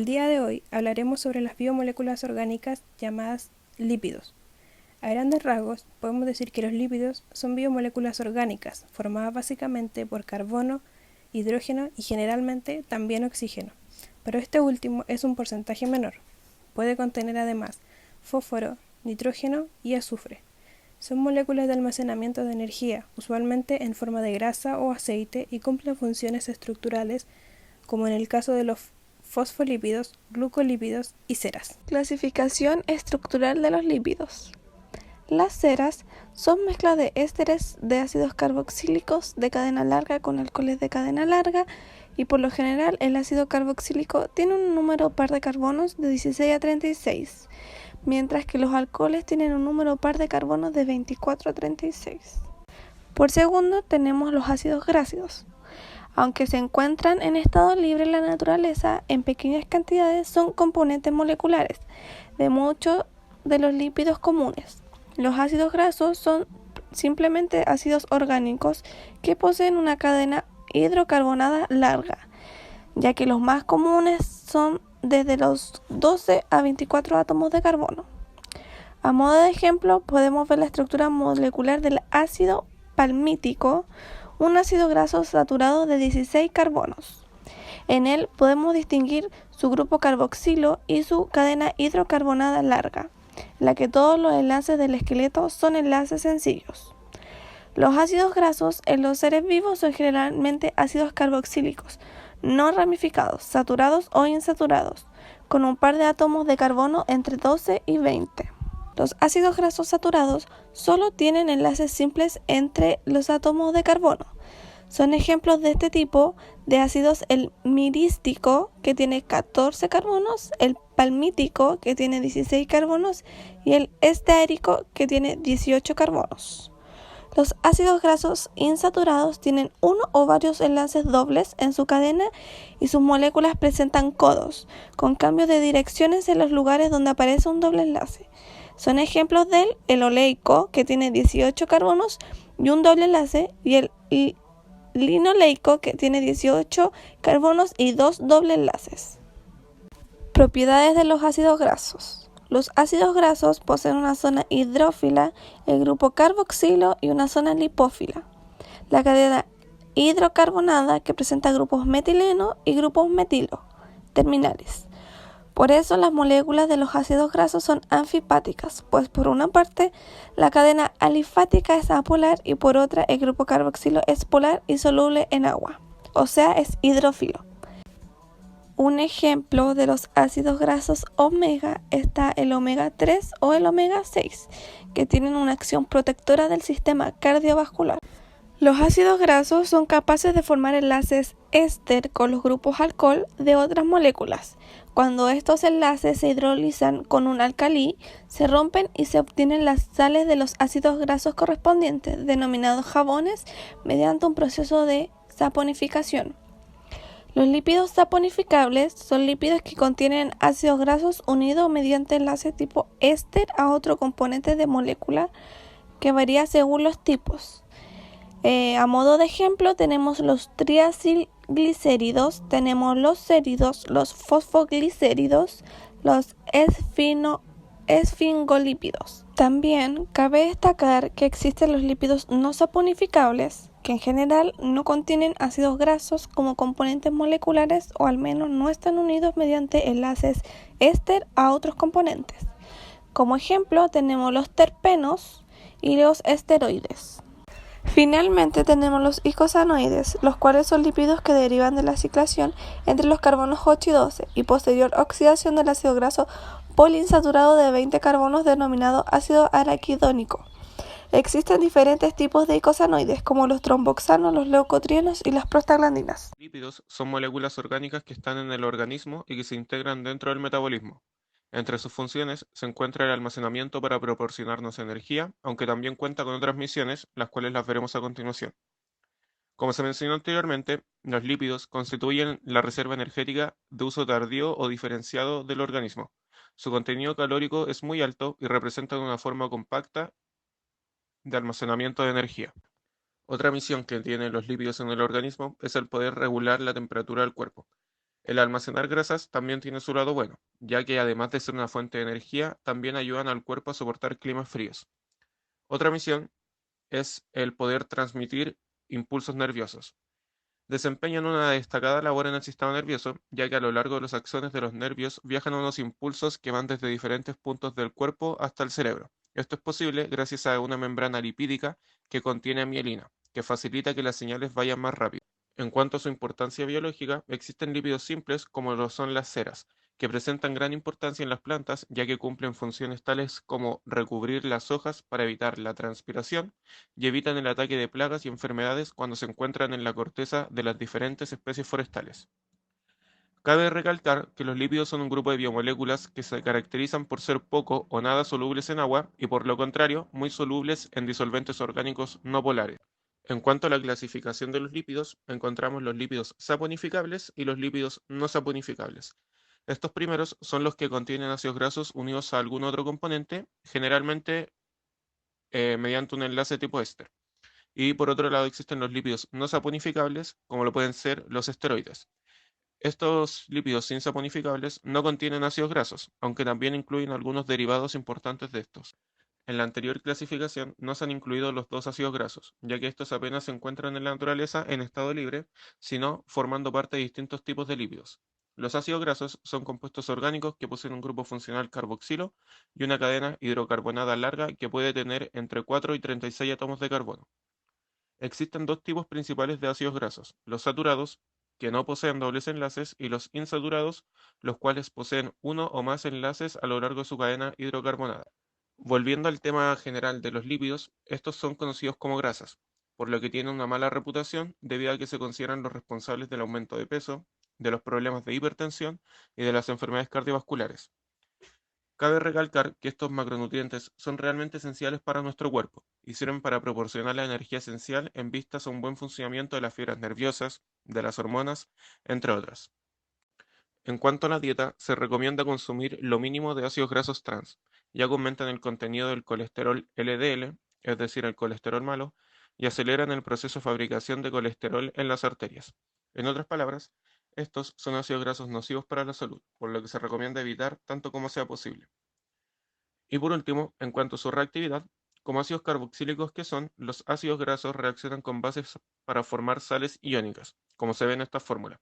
El día de hoy hablaremos sobre las biomoléculas orgánicas llamadas lípidos. A grandes rasgos, podemos decir que los lípidos son biomoléculas orgánicas formadas básicamente por carbono, hidrógeno y generalmente también oxígeno, pero este último es un porcentaje menor. Puede contener además fósforo, nitrógeno y azufre. Son moléculas de almacenamiento de energía, usualmente en forma de grasa o aceite, y cumplen funciones estructurales como en el caso de los fosfolípidos, glucolípidos y ceras. Clasificación estructural de los lípidos. Las ceras son mezclas de ésteres de ácidos carboxílicos de cadena larga con alcoholes de cadena larga, y por lo general el ácido carboxílico tiene un número par de carbonos de 16 a 36, mientras que los alcoholes tienen un número par de carbonos de 24 a 36. Por segundo tenemos los ácidos grasos. Aunque se encuentran en estado libre en la naturaleza, en pequeñas cantidades son componentes moleculares de muchos de los lípidos comunes. Los ácidos grasos son simplemente ácidos orgánicos que poseen una cadena hidrocarbonada larga, ya que los más comunes son desde los 12 a 24 átomos de carbono. A modo de ejemplo, podemos ver la estructura molecular del ácido palmítico, un ácido graso saturado de 16 carbonos. En él podemos distinguir su grupo carboxilo y su cadena hidrocarbonada larga, en la que todos los enlaces del esqueleto son enlaces sencillos. Los ácidos grasos en los seres vivos son generalmente ácidos carboxílicos, no ramificados, saturados o insaturados, con un par de átomos de carbono entre 12 y 20. Los ácidos grasos saturados solo tienen enlaces simples entre los átomos de carbono. Son ejemplos de este tipo de ácidos el mirístico, que tiene 14 carbonos, el palmítico, que tiene 16 carbonos, y el esteárico, que tiene 18 carbonos. Los ácidos grasos insaturados tienen uno o varios enlaces dobles en su cadena y sus moléculas presentan codos, con cambios de direcciones en los lugares donde aparece un doble enlace. Son ejemplos del oleico, que tiene 18 carbonos y un doble enlace, y el linoleico, que tiene 18 carbonos y dos doble enlaces. Propiedades de los ácidos grasos. Los ácidos grasos poseen una zona hidrófila, el grupo carboxilo, y una zona lipófila, la cadena hidrocarbonada, que presenta grupos metileno y grupos metilo terminales. Por eso las moléculas de los ácidos grasos son anfipáticas, pues por una parte la cadena alifática es apolar y por otra el grupo carboxilo es polar y soluble en agua, o sea, es hidrófilo. Un ejemplo de los ácidos grasos omega está el omega 3 o el omega 6, que tienen una acción protectora del sistema cardiovascular. Los ácidos grasos son capaces de formar enlaces éster con los grupos alcohol de otras moléculas. Cuando estos enlaces se hidrolizan con un alcalí, se rompen y se obtienen las sales de los ácidos grasos correspondientes, denominados jabones, mediante un proceso de saponificación. Los lípidos saponificables son lípidos que contienen ácidos grasos unidos mediante enlace tipo éster a otro componente de molécula que varía según los tipos. A modo de ejemplo tenemos los triacilglicéridos, tenemos los séridos, los fosfoglicéridos, los esfingolípidos. También cabe destacar que existen los lípidos no saponificables, que en general no contienen ácidos grasos como componentes moleculares, o al menos no están unidos mediante enlaces éster a otros componentes. Como ejemplo tenemos los terpenos y los esteroides. Finalmente tenemos los icosanoides, los cuales son lípidos que derivan de la ciclación entre los carbonos 8 y 12 y posterior oxidación del ácido graso poliinsaturado de 20 carbonos denominado ácido araquidónico. Existen diferentes tipos de icosanoides, como los tromboxanos, los leucotrienos y las prostaglandinas. Lípidos son moléculas orgánicas que están en el organismo y que se integran dentro del metabolismo. Entre sus funciones se encuentra el almacenamiento para proporcionarnos energía, aunque también cuenta con otras misiones, las cuales las veremos a continuación. Como se mencionó anteriormente, los lípidos constituyen la reserva energética de uso tardío o diferenciado del organismo. Su contenido calórico es muy alto y representan una forma compacta de almacenamiento de energía. Otra misión que tienen los lípidos en el organismo es el poder regular la temperatura del cuerpo. El almacenar grasas también tiene su lado bueno, ya que además de ser una fuente de energía, también ayudan al cuerpo a soportar climas fríos. Otra misión es el poder transmitir impulsos nerviosos. Desempeñan una destacada labor en el sistema nervioso, ya que a lo largo de los axones de los nervios viajan unos impulsos que van desde diferentes puntos del cuerpo hasta el cerebro. Esto es posible gracias a una membrana lipídica que contiene mielina, que facilita que las señales vayan más rápido. En cuanto a su importancia biológica, existen lípidos simples como lo son las ceras, que presentan gran importancia en las plantas ya que cumplen funciones tales como recubrir las hojas para evitar la transpiración y evitan el ataque de plagas y enfermedades cuando se encuentran en la corteza de las diferentes especies forestales. Cabe recalcar que los lípidos son un grupo de biomoléculas que se caracterizan por ser poco o nada solubles en agua y por lo contrario muy solubles en disolventes orgánicos no polares. En cuanto a la clasificación de los lípidos, encontramos los lípidos saponificables y los lípidos no saponificables. Estos primeros son los que contienen ácidos grasos unidos a algún otro componente, generalmente mediante un enlace tipo éster. Y por otro lado existen los lípidos no saponificables, como lo pueden ser los esteroides. Estos lípidos sin saponificables no contienen ácidos grasos, aunque también incluyen algunos derivados importantes de estos. En la anterior clasificación no se han incluido los dos ácidos grasos, ya que estos apenas se encuentran en la naturaleza en estado libre, sino formando parte de distintos tipos de lípidos. Los ácidos grasos son compuestos orgánicos que poseen un grupo funcional carboxilo y una cadena hidrocarbonada larga que puede tener entre 4 y 36 átomos de carbono. Existen dos tipos principales de ácidos grasos, los saturados, que no poseen dobles enlaces, y los insaturados, los cuales poseen uno o más enlaces a lo largo de su cadena hidrocarbonada. Volviendo al tema general de los lípidos, estos son conocidos como grasas, por lo que tienen una mala reputación debido a que se consideran los responsables del aumento de peso, de los problemas de hipertensión y de las enfermedades cardiovasculares. Cabe recalcar que estos macronutrientes son realmente esenciales para nuestro cuerpo y sirven para proporcionar la energía esencial en vistas a un buen funcionamiento de las fibras nerviosas, de las hormonas, entre otras. En cuanto a la dieta, se recomienda consumir lo mínimo de ácidos grasos trans, ya que aumentan el contenido del colesterol LDL, es decir, el colesterol malo, y aceleran el proceso de fabricación de colesterol en las arterias. En otras palabras, estos son ácidos grasos nocivos para la salud, por lo que se recomienda evitar tanto como sea posible. Y por último, en cuanto a su reactividad, como ácidos carboxílicos que son, los ácidos grasos reaccionan con bases para formar sales iónicas, como se ve en esta fórmula,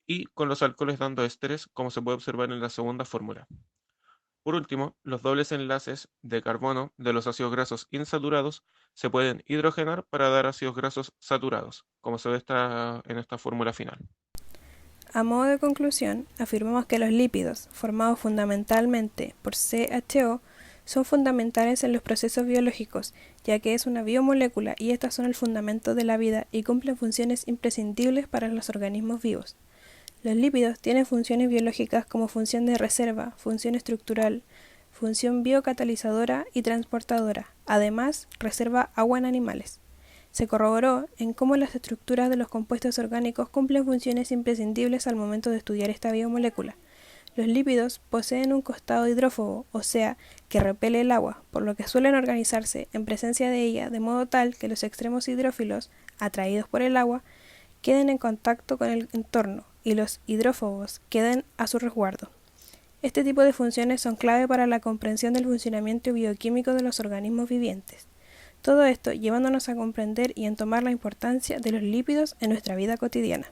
y con los alcoholes dando ésteres, como se puede observar en la segunda fórmula. Por último, los dobles enlaces de carbono de los ácidos grasos insaturados se pueden hidrogenar para dar ácidos grasos saturados, como se ve en esta fórmula final. A modo de conclusión, afirmamos que los lípidos, formados fundamentalmente por CHO, son fundamentales en los procesos biológicos, ya que es una biomolécula y estas son el fundamento de la vida y cumplen funciones imprescindibles para los organismos vivos. Los lípidos tienen funciones biológicas como función de reserva, función estructural, función biocatalizadora y transportadora. Además, reserva agua en animales. Se corroboró en cómo las estructuras de los compuestos orgánicos cumplen funciones imprescindibles al momento de estudiar esta biomolécula. Los lípidos poseen un costado hidrófobo, o sea, que repele el agua, por lo que suelen organizarse en presencia de ella de modo tal que los extremos hidrófilos, atraídos por el agua, queden en contacto con el entorno y los hidrófobos queden a su resguardo. Este tipo de funciones son clave para la comprensión del funcionamiento bioquímico de los organismos vivientes. Todo esto llevándonos a comprender y entomar la importancia de los lípidos en nuestra vida cotidiana.